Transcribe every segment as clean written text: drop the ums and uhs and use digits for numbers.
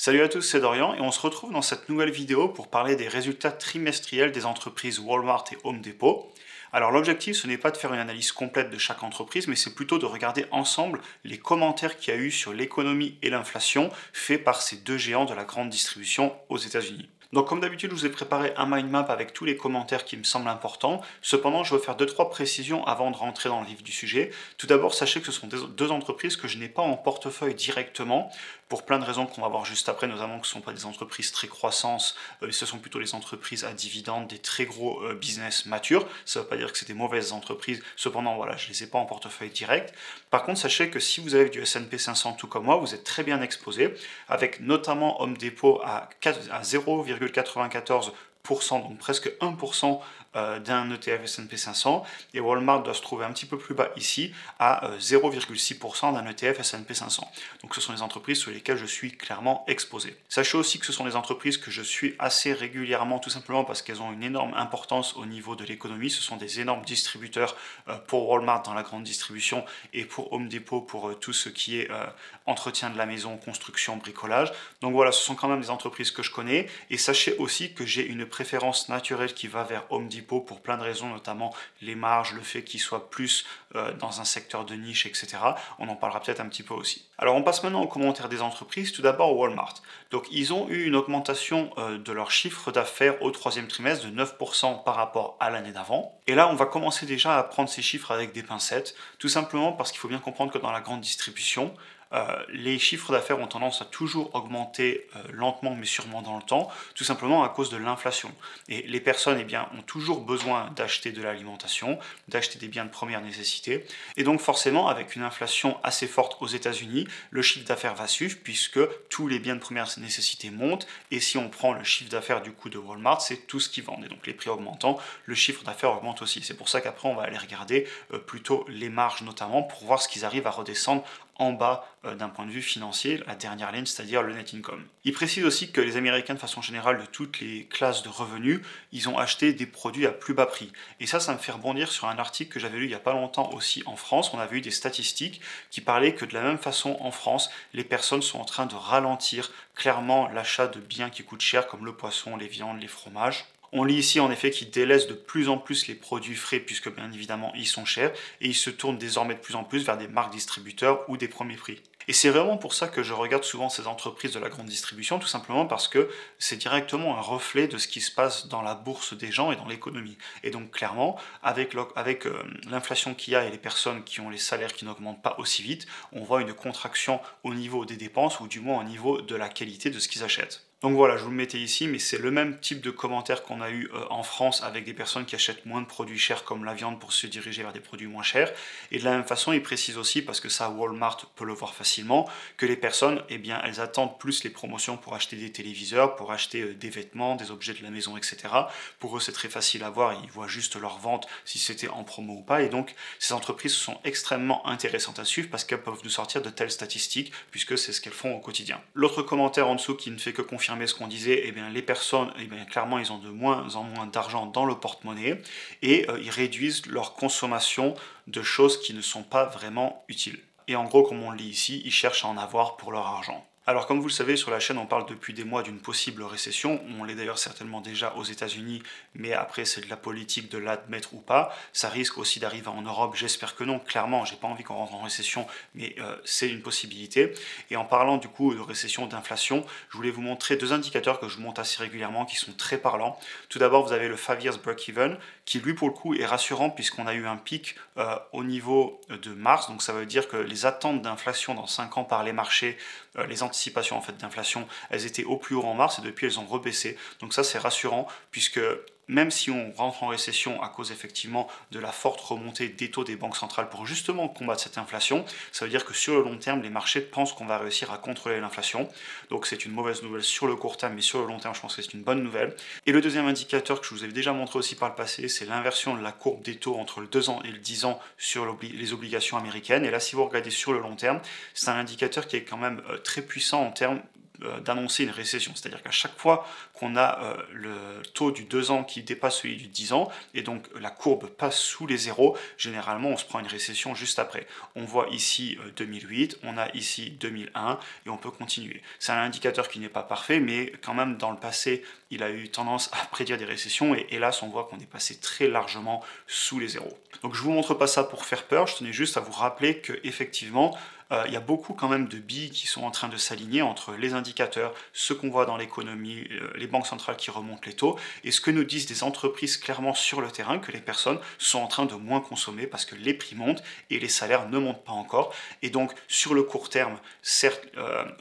Salut à tous, c'est Dorian et on se retrouve dans cette nouvelle vidéo pour parler des résultats trimestriels des entreprises Walmart et Home Depot. Alors l'objectif, ce n'est pas de faire une analyse complète de chaque entreprise, mais c'est plutôt de regarder ensemble les commentaires qu'il y a eu sur l'économie et l'inflation faits par ces deux géants de la grande distribution aux États-Unis. Donc comme d'habitude, je vous ai préparé un mind map avec tous les commentaires qui me semblent importants. Cependant, je veux faire 2-3 précisions avant de rentrer dans le vif du sujet. Tout d'abord, sachez que ce sont deux entreprises que je n'ai pas en portefeuille directement, pour plein de raisons qu'on va voir juste après, notamment que ce ne sont pas des entreprises très croissantes, ce sont plutôt des entreprises à dividendes, des très gros business matures. Ça ne veut pas dire que c'est des mauvaises entreprises, cependant voilà, je ne les ai pas en portefeuille direct. Par contre, sachez que si vous avez du S&P 500 tout comme moi, vous êtes très bien exposé, avec notamment Home Depot à 0,94%, donc presque 1% d'un ETF S&P 500, et Walmart doit se trouver un petit peu plus bas ici, à 0,6% d'un ETF S&P 500. Donc ce sont les entreprises sur lesquelles je suis clairement exposé. Sachez aussi que ce sont des entreprises que je suis assez régulièrement, tout simplement parce qu'elles ont une énorme importance au niveau de l'économie. Ce sont des énormes distributeurs pour Walmart dans la grande distribution et pour Home Depot pour tout ce qui est entretien de la maison, construction, bricolage. Donc voilà, ce sont quand même des entreprises que je connais, et sachez aussi que j'ai une préférence naturelle qui va vers Home Depot pour plein de raisons, notamment les marges, le fait qu'ils soient plus dans un secteur de niche, etc. On en parlera peut-être un petit peu aussi. Alors on passe maintenant aux commentaires des entreprises. Tout d'abord Walmart. Donc ils ont eu une augmentation de leur chiffre d'affaires au troisième trimestre de 9% par rapport à l'année d'avant. Et là on va commencer déjà à prendre ces chiffres avec des pincettes, tout simplement parce qu'il faut bien comprendre que dans la grande distribution, les chiffres d'affaires ont tendance à toujours augmenter lentement mais sûrement dans le temps, tout simplement à cause de l'inflation. Et les personnes ont toujours besoin d'acheter de l'alimentation, d'acheter des biens de première nécessité, et donc forcément avec une inflation assez forte aux États-Unis, le chiffre d'affaires va suivre puisque tous les biens de première nécessité montent, et si on prend le chiffre d'affaires du coup de Walmart, c'est tout ce qu'ils vendent, et donc les prix augmentant, le chiffre d'affaires augmente aussi. C'est pour ça qu'après on va aller regarder plutôt les marges notamment pour voir ce qu'ils arrivent à redescendre en bas d'un point de vue financier, la dernière ligne, c'est-à-dire le net income. Il précise aussi que les Américains, de façon générale, de toutes les classes de revenus, ils ont acheté des produits à plus bas prix. Et ça me fait rebondir sur un article que j'avais lu il n'y a pas longtemps aussi en France. On avait eu des statistiques qui parlaient que de la même façon en France, les personnes sont en train de ralentir clairement l'achat de biens qui coûtent cher, comme le poisson, les viandes, les fromages. On lit ici en effet qu'ils délaissent de plus en plus les produits frais puisque bien évidemment ils sont chers, et ils se tournent désormais de plus en plus vers des marques distributeurs ou des premiers prix. Et c'est vraiment pour ça que je regarde souvent ces entreprises de la grande distribution, tout simplement parce que c'est directement un reflet de ce qui se passe dans la bourse des gens et dans l'économie. Et donc clairement, avec l'inflation qu'il y a et les personnes qui ont les salaires qui n'augmentent pas aussi vite, on voit une contraction au niveau des dépenses, ou du moins au niveau de la qualité de ce qu'ils achètent. Donc voilà, je vous le mettais ici, mais c'est le même type de commentaire qu'on a eu en France avec des personnes qui achètent moins de produits chers comme la viande pour se diriger vers des produits moins chers. Et de la même façon, il précise aussi, parce que ça Walmart peut le voir facilement, que les personnes, elles attendent plus les promotions pour acheter des téléviseurs, pour acheter des vêtements, des objets de la maison, etc. Pour eux, c'est très facile à voir, ils voient juste leur vente si c'était en promo ou pas. Et donc, ces entreprises sont extrêmement intéressantes à suivre parce qu'elles peuvent nous sortir de telles statistiques, puisque c'est ce qu'elles font au quotidien. L'autre commentaire en dessous qui ne fait que confirmer ce qu'on disait, les personnes, clairement, ils ont de moins en moins d'argent dans le porte-monnaie, et ils réduisent leur consommation de choses qui ne sont pas vraiment utiles. Et en gros, comme on le lit ici, ils cherchent à en avoir pour leur argent. Alors comme vous le savez, sur la chaîne on parle depuis des mois d'une possible récession. On l'est d'ailleurs certainement déjà aux États-Unis, mais après c'est de la politique de l'admettre ou pas. Ça risque aussi d'arriver en Europe, j'espère que non. Clairement, j'ai pas envie qu'on rentre en récession, mais c'est une possibilité. Et en parlant du coup de récession, d'inflation, je voulais vous montrer deux indicateurs que je monte assez régulièrement qui sont très parlants. Tout d'abord, vous avez le 5 years break-even, qui lui pour le coup est rassurant puisqu'on a eu un pic au niveau de mars. Donc ça veut dire que les attentes d'inflation dans 5 ans par les marchés, les anticipations en fait d'inflation, elles étaient au plus haut en mars, et depuis elles ont rebaissé. Donc ça c'est rassurant, puisque même si on rentre en récession à cause effectivement de la forte remontée des taux des banques centrales pour justement combattre cette inflation, ça veut dire que sur le long terme, les marchés pensent qu'on va réussir à contrôler l'inflation. Donc c'est une mauvaise nouvelle sur le court terme, mais sur le long terme, je pense que c'est une bonne nouvelle. Et le deuxième indicateur que je vous avais déjà montré aussi par le passé, c'est l'inversion de la courbe des taux entre le 2 ans et le 10 ans sur les obligations américaines. Et là, si vous regardez sur le long terme, c'est un indicateur qui est quand même très puissant en termes d'annoncer une récession. C'est-à-dire qu'à chaque fois qu'on a le taux du 2 ans qui dépasse celui du 10 ans, et donc la courbe passe sous les zéros, généralement on se prend une récession juste après. On voit ici 2008, on a ici 2001, et on peut continuer. C'est un indicateur qui n'est pas parfait, mais quand même dans le passé, il a eu tendance à prédire des récessions, et hélas on voit qu'on est passé très largement sous les zéros. Donc je vous montre pas ça pour faire peur, je tenais juste à vous rappeler que effectivement il y a beaucoup quand même de billes qui sont en train de s'aligner entre les indicateurs, ce qu'on voit dans l'économie, les banques centrales qui remontent les taux, et ce que nous disent des entreprises clairement sur le terrain, que les personnes sont en train de moins consommer parce que les prix montent et les salaires ne montent pas encore. Et donc sur le court terme, certes,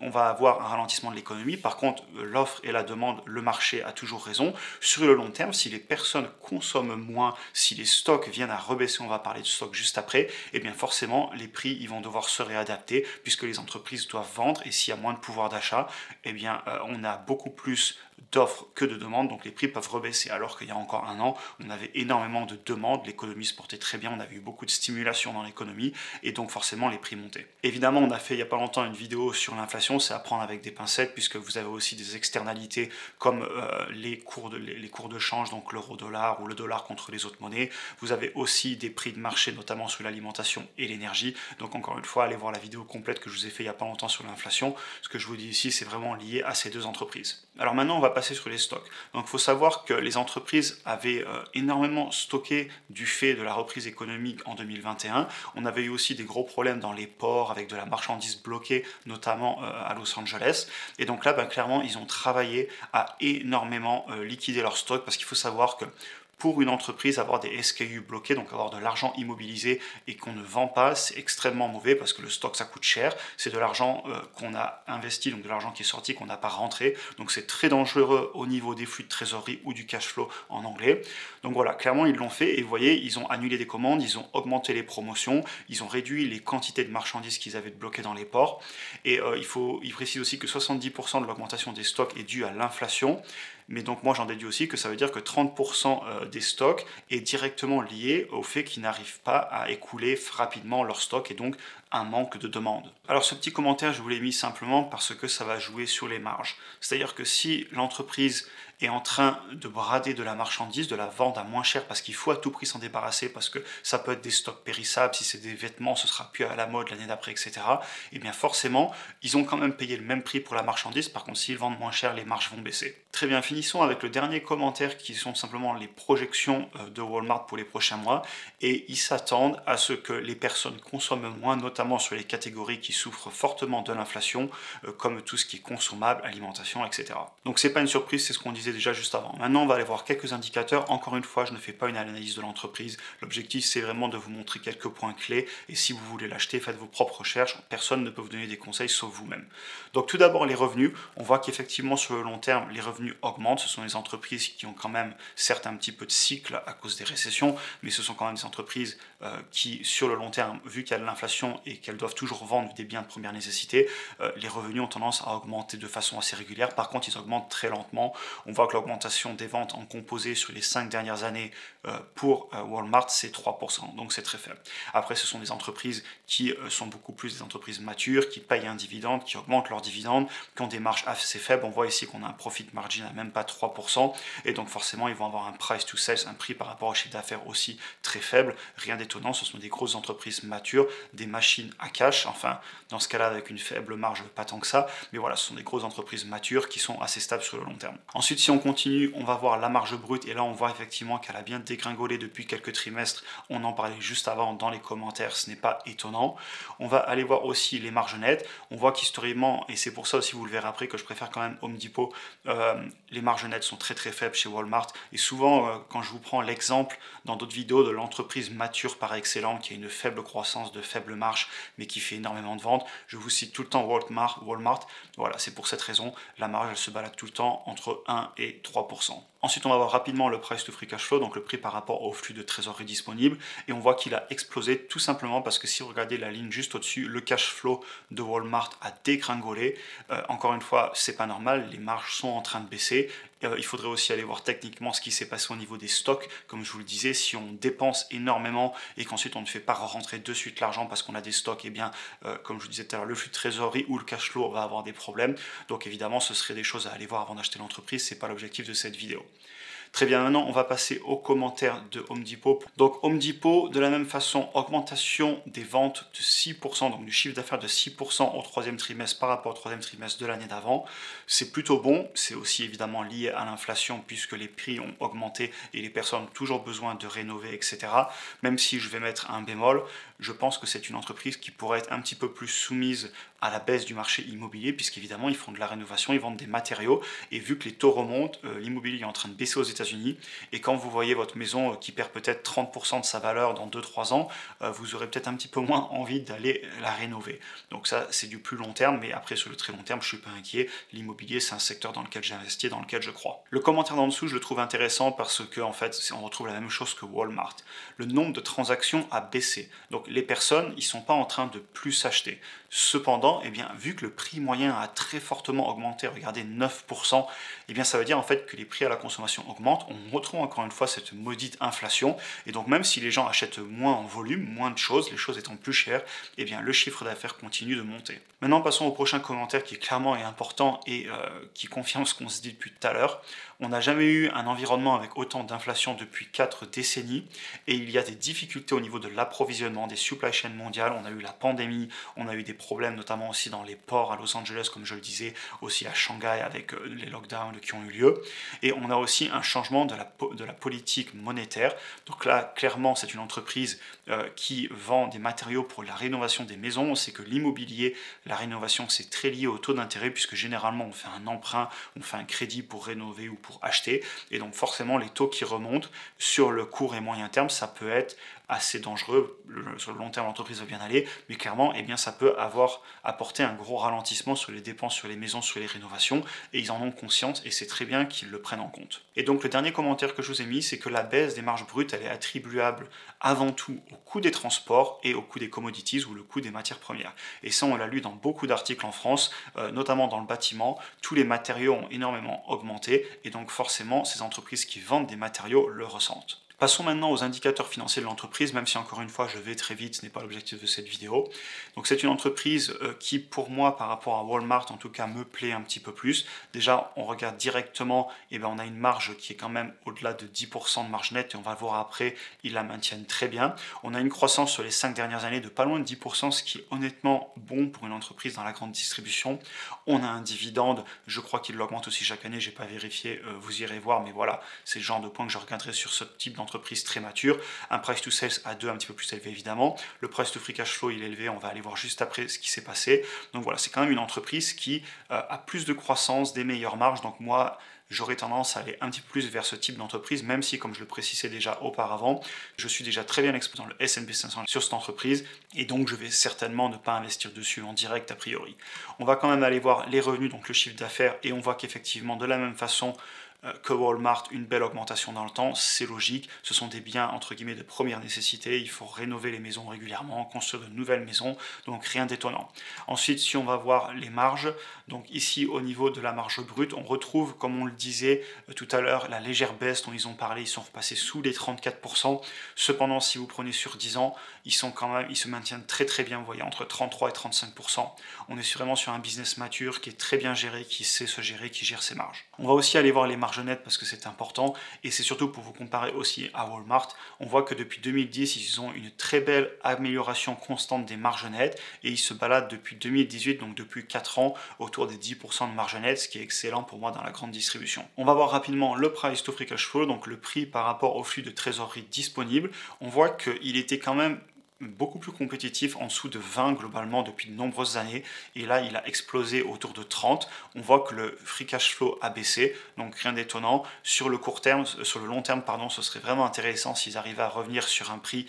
on va avoir un ralentissement de l'économie, par contre l'offre et la demande, le marché a toujours raison. Sur le long terme, si les personnes consomment moins, si les stocks viennent à rebaisser, on va parler de stocks juste après, et bien forcément les prix ils vont devoir se réadapter puisque les entreprises doivent vendre, et s'il y a moins de pouvoir d'achat, eh bien on a beaucoup plus d'offres que de demandes, donc les prix peuvent rebaisser, alors qu'il y a encore un an, on avait énormément de demandes, l'économie se portait très bien, on avait eu beaucoup de stimulation dans l'économie, et donc forcément les prix montaient. Évidemment, on a fait il n'y a pas longtemps une vidéo sur l'inflation, c'est à prendre avec des pincettes, puisque vous avez aussi des externalités comme les cours de change, donc l'euro-dollar ou le dollar contre les autres monnaies. Vous avez aussi des prix de marché, notamment sur l'alimentation et l'énergie. Donc encore une fois, allez voir la vidéo complète que je vous ai fait il n'y a pas longtemps sur l'inflation. Ce que je vous dis ici, c'est vraiment lié à ces deux entreprises. Alors maintenant, on va passer sur les stocks. Donc il faut savoir que les entreprises avaient énormément stocké du fait de la reprise économique en 2021. On avait eu aussi des gros problèmes dans les ports avec de la marchandise bloquée, notamment à Los Angeles. Et donc là, clairement, ils ont travaillé à énormément liquider leurs stocks, parce qu'il faut savoir que pour une entreprise, avoir des SKU bloqués, donc avoir de l'argent immobilisé et qu'on ne vend pas, c'est extrêmement mauvais parce que le stock, ça coûte cher. C'est de l'argent qu'on a investi, donc de l'argent qui est sorti, qu'on n'a pas rentré. Donc c'est très dangereux au niveau des flux de trésorerie ou du cash flow en anglais. Donc voilà, clairement, ils l'ont fait et vous voyez, ils ont annulé des commandes, ils ont augmenté les promotions, ils ont réduit les quantités de marchandises qu'ils avaient bloquées dans les ports. Et il précise aussi que 70% de l'augmentation des stocks est due à l'inflation. Mais donc moi j'en déduis aussi que ça veut dire que 30% des stocks est directement lié au fait qu'ils n'arrivent pas à écouler rapidement leurs stocks et donc un manque de demande. Alors ce petit commentaire je vous l'ai mis simplement parce que ça va jouer sur les marges. C'est-à-dire que si l'entreprise est en train de brader de la marchandise, de la vendre à moins cher parce qu'il faut à tout prix s'en débarrasser, parce que ça peut être des stocks périssables, si c'est des vêtements ce sera plus à la mode l'année d'après, etc. Et bien forcément ils ont quand même payé le même prix pour la marchandise, par contre s'ils vendent moins cher les marges vont baisser. Très bien, finissons avec le dernier commentaire qui sont simplement les projections de Walmart pour les prochains mois, et ils s'attendent à ce que les personnes consomment moins, notamment sur les catégories qui souffrent fortement de l'inflation, comme tout ce qui est consommable, alimentation, etc. Donc c'est pas une surprise, c'est ce qu'on disait déjà juste avant. Maintenant on va aller voir quelques indicateurs. Encore une fois, je ne fais pas une analyse de l'entreprise, l'objectif c'est vraiment de vous montrer quelques points clés, et si vous voulez l'acheter, faites vos propres recherches, personne ne peut vous donner des conseils sauf vous-même. Donc tout d'abord les revenus, on voit qu'effectivement sur le long terme les revenus augmentent, ce sont les entreprises qui ont quand même certes un petit peu de cycle à cause des récessions, mais ce sont quand même des entreprises qui sur le long terme, vu qu'il y a de l'inflation et qu'elles doivent toujours vendre des biens de première nécessité, les revenus ont tendance à augmenter de façon assez régulière. Par contre ils augmentent très lentement. On voit que l'augmentation des ventes en composé sur les 5 dernières années pour Walmart c'est 3%, donc c'est très faible. Après ce sont des entreprises qui sont beaucoup plus des entreprises matures, qui payent un dividende, qui augmentent leurs dividendes, qui ont des marges assez faibles. On voit ici qu'on a un profit margin à même pas 3%, et donc forcément ils vont avoir un price to sales, un prix par rapport au chiffre d'affaires aussi très faible. Rien d'étonnant, ce sont des grosses entreprises matures, des machines à cash, enfin dans ce cas-là avec une faible marge, pas tant que ça, mais voilà, ce sont des grosses entreprises matures qui sont assez stables sur le long terme. Ensuite, si on continue, on va voir la marge brute, et là on voit effectivement qu'elle a bien dégringolé depuis quelques trimestres. On en parlait juste avant dans les commentaires, ce n'est pas étonnant. On va aller voir aussi les marges nettes. On voit qu'historiquement, et c'est pour ça aussi vous le verrez après que je préfère quand même Home Depot, les marges nettes sont très très faibles chez Walmart, et souvent quand je vous prends l'exemple dans d'autres vidéos de l'entreprise mature par excellence qui a une faible croissance, de faible marge, mais qui fait énormément de ventes, je vous cite tout le temps Walmart. Voilà, c'est pour cette raison, la marge elle se balade tout le temps entre 1 et 3%. Ensuite, on va voir rapidement le price to free cash flow, donc le prix par rapport au flux de trésorerie disponible. Et on voit qu'il a explosé tout simplement parce que si vous regardez la ligne juste au-dessus, le cash flow de Walmart a dégringolé. Encore une fois, c'est pas normal, les marges sont en train de baisser. Il faudrait aussi aller voir techniquement ce qui s'est passé au niveau des stocks. Comme je vous le disais, si on dépense énormément et qu'ensuite on ne fait pas rentrer de suite l'argent parce qu'on a des stocks, et bien, comme je vous disais tout à l'heure, le flux de trésorerie ou le cash flow va avoir des problèmes. Donc évidemment, ce serait des choses à aller voir avant d'acheter l'entreprise. C'est pas l'objectif de cette vidéo. Très bien, maintenant on va passer aux commentaires de Home Depot. Donc Home Depot, de la même façon, augmentation des ventes de 6%, donc du chiffre d'affaires de 6% au troisième trimestre par rapport au troisième trimestre de l'année d'avant. C'est plutôt bon, c'est aussi évidemment lié à l'inflation puisque les prix ont augmenté et les personnes ont toujours besoin de rénover, etc. Même si je vais mettre un bémol, je pense que c'est une entreprise qui pourrait être un petit peu plus soumise à la baisse du marché immobilier, puisqu'évidemment ils font de la rénovation, ils vendent des matériaux, et vu que les taux remontent, l'immobilier est en train de baisser aux États-Unis, et quand vous voyez votre maison qui perd peut-être 30% de sa valeur dans 2-3 ans, vous aurez peut-être un petit peu moins envie d'aller la rénover. Donc ça, c'est du plus long terme, mais après sur le très long terme, je ne suis pas inquiet. L'immobilier, c'est un secteur dans lequel j'ai investi, dans lequel je crois. Le commentaire d'en dessous, je le trouve intéressant parce que en fait, on retrouve la même chose que Walmart. Le nombre de transactions a baissé. Donc les personnes, ils ne sont pas en train de plus acheter. Cependant, eh bien, vu que le prix moyen a très fortement augmenté, regardez 9%, eh bien, ça veut dire en fait que les prix à la consommation augmentent. On retrouve encore une fois cette maudite inflation. Et donc même si les gens achètent moins en volume, moins de choses, les choses étant plus chères, eh bien, le chiffre d'affaires continue de monter. Maintenant, passons au prochain commentaire qui clairement est important et qui confirme ce qu'on se dit depuis tout à l'heure. On n'a jamais eu un environnement avec autant d'inflation depuis 4 décennies et il y a des difficultés au niveau de l'approvisionnement des supply chains mondiales. On a eu la pandémie, on a eu des problèmes notamment aussi dans les ports à Los Angeles, comme je le disais, aussi à Shanghai avec les lockdowns qui ont eu lieu. Et on a aussi un changement de la politique monétaire. Donc là, clairement, c'est une entreprise qui vend des matériaux pour la rénovation des maisons. On sait que l'immobilier, la rénovation, c'est très lié au taux d'intérêt puisque généralement, on fait un emprunt, on fait un crédit pour rénover ou pour acheter. Et donc forcément, les taux qui remontent sur le court et moyen terme, ça peut être assez dangereux. Sur le long terme, l'entreprise va bien aller, mais clairement, eh bien, ça peut apporté un gros ralentissement sur les dépenses sur les maisons, sur les rénovations, et ils en ont conscience, et c'est très bien qu'ils le prennent en compte. Et donc, le dernier commentaire que je vous ai mis, c'est que la baisse des marges brutes, elle est attribuable avant tout au coût des transports et au coût des commodities ou le coût des matières premières. Et ça, on l'a lu dans beaucoup d'articles en France, notamment dans le bâtiment. Tous les matériaux ont énormément augmenté, et donc forcément, ces entreprises qui vendent des matériaux le ressentent. Passons maintenant aux indicateurs financiers de l'entreprise, même si encore une fois je vais très vite, ce n'est pas l'objectif de cette vidéo. Donc c'est une entreprise qui pour moi par rapport à Walmart en tout cas me plaît un petit peu plus. Déjà on regarde directement, et on a une marge qui est quand même au-delà de 10% de marge nette et on va le voir après, ils la maintiennent très bien. On a une croissance sur les 5 dernières années de pas loin de 10%, ce qui est honnêtement bon pour une entreprise dans la grande distribution. On a un dividende, je crois qu'il l'augmente aussi chaque année, j'ai pas vérifié, vous irez voir, mais voilà, c'est le genre de point que je regarderai sur ce type d'entreprise très mature. Un price to sales à 2 un petit peu plus élevé évidemment. Le price to free cash flow il est élevé, on va aller voir juste après ce qui s'est passé. Donc voilà, c'est quand même une entreprise qui a plus de croissance, des meilleures marges. Donc moi, j'aurais tendance à aller un petit peu plus vers ce type d'entreprise, même si, comme je le précisais déjà auparavant, je suis déjà très bien exposé dans le S&P 500 sur cette entreprise, et donc je vais certainement ne pas investir dessus en direct a priori. On va quand même aller voir les revenus, donc le chiffre d'affaires, et on voit qu'effectivement, de la même façon que Walmart, une belle augmentation dans le temps, c'est logique, ce sont des biens entre guillemets de première nécessité, il faut rénover les maisons régulièrement, construire de nouvelles maisons, donc rien d'étonnant. Ensuite, si on va voir les marges, donc ici au niveau de la marge brute, on retrouve, comme on le disait tout à l'heure, la légère baisse dont ils ont parlé, ils sont repassés sous les 34%, cependant si vous prenez sur 10 ans, ils se maintiennent très très bien, vous voyez, entre 33 et 35%. On est vraiment sur un business mature qui est très bien géré, qui sait se gérer, qui gère ses marges. On va aussi aller voir les marges nettes parce que c'est important et c'est surtout pour vous comparer aussi à Walmart. On voit que depuis 2010, ils ont une très belle amélioration constante des marges nettes et ils se baladent depuis 2018, donc depuis 4 ans, autour des 10% de marge nette, ce qui est excellent pour moi dans la grande distribution. On va voir rapidement le price to free cash flow, donc le prix par rapport au flux de trésorerie disponible. On voit qu'il était quand même beaucoup plus compétitif, en dessous de 20 globalement depuis de nombreuses années, et là il a explosé autour de 30. On voit que le free cash flow a baissé, donc rien d'étonnant. Sur le long terme, pardon, ce serait vraiment intéressant s'ils arrivaient à revenir sur un prix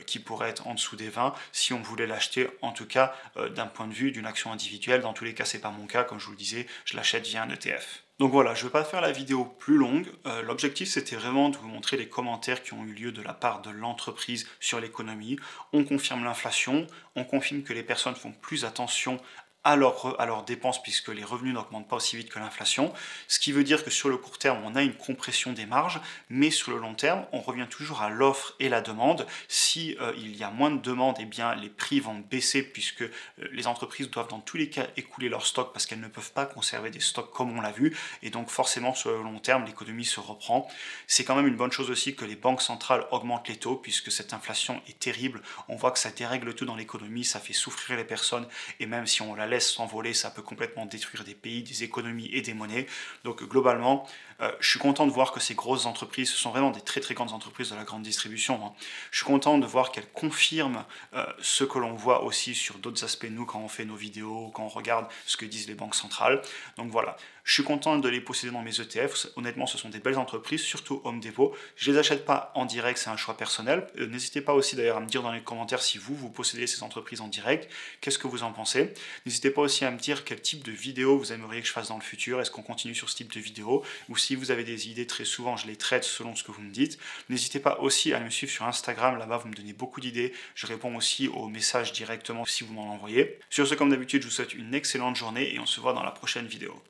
qui pourrait être en dessous des 20, si on voulait l'acheter, en tout cas d'un point de vue d'une action individuelle. Dans tous les cas, c'est pas mon cas, comme je vous le disais, je l'achète via un ETF. Donc voilà, je ne vais pas faire la vidéo plus longue. L'objectif, c'était vraiment de vous montrer les commentaires qui ont eu lieu de la part de l'entreprise sur l'économie. On confirme l'inflation, on confirme que les personnes font plus attention à leurs dépenses puisque les revenus n'augmentent pas aussi vite que l'inflation, ce qui veut dire que sur le court terme, on a une compression des marges, mais sur le long terme, on revient toujours à l'offre et la demande. Si il y a moins de demande, eh bien, les prix vont baisser puisque les entreprises doivent dans tous les cas écouler leurs stocks parce qu'elles ne peuvent pas conserver des stocks comme on l'a vu, et donc forcément sur le long terme, l'économie se reprend. C'est quand même une bonne chose aussi que les banques centrales augmentent les taux puisque cette inflation est terrible. On voit que ça dérègle tout dans l'économie, ça fait souffrir les personnes, et même si on la laisse s'envoler, ça peut complètement détruire des pays, des économies et des monnaies. Donc globalement, je suis content de voir que ces grosses entreprises, ce sont vraiment des très très grandes entreprises de la grande distribution, hein. Je suis content de voir qu'elles confirment ce que l'on voit aussi sur d'autres aspects, nous, quand on fait nos vidéos, quand on regarde ce que disent les banques centrales. Donc voilà, je suis content de les posséder dans mes ETF. Honnêtement, ce sont des belles entreprises, surtout Home Depot. Je ne les achète pas en direct, c'est un choix personnel. N'hésitez pas aussi d'ailleurs à me dire dans les commentaires si vous possédez ces entreprises en direct. Qu'est-ce que vous en pensez? N'hésitez pas aussi à me dire quel type de vidéo vous aimeriez que je fasse dans le futur. Est-ce qu'on continue sur ce type de vidéo? Ou si vous avez des idées, très souvent, je les traite selon ce que vous me dites. N'hésitez pas aussi à me suivre sur Instagram. Là-bas, vous me donnez beaucoup d'idées. Je réponds aussi aux messages directement si vous m'en envoyez. Sur ce, comme d'habitude, je vous souhaite une excellente journée et on se voit dans la prochaine vidéo.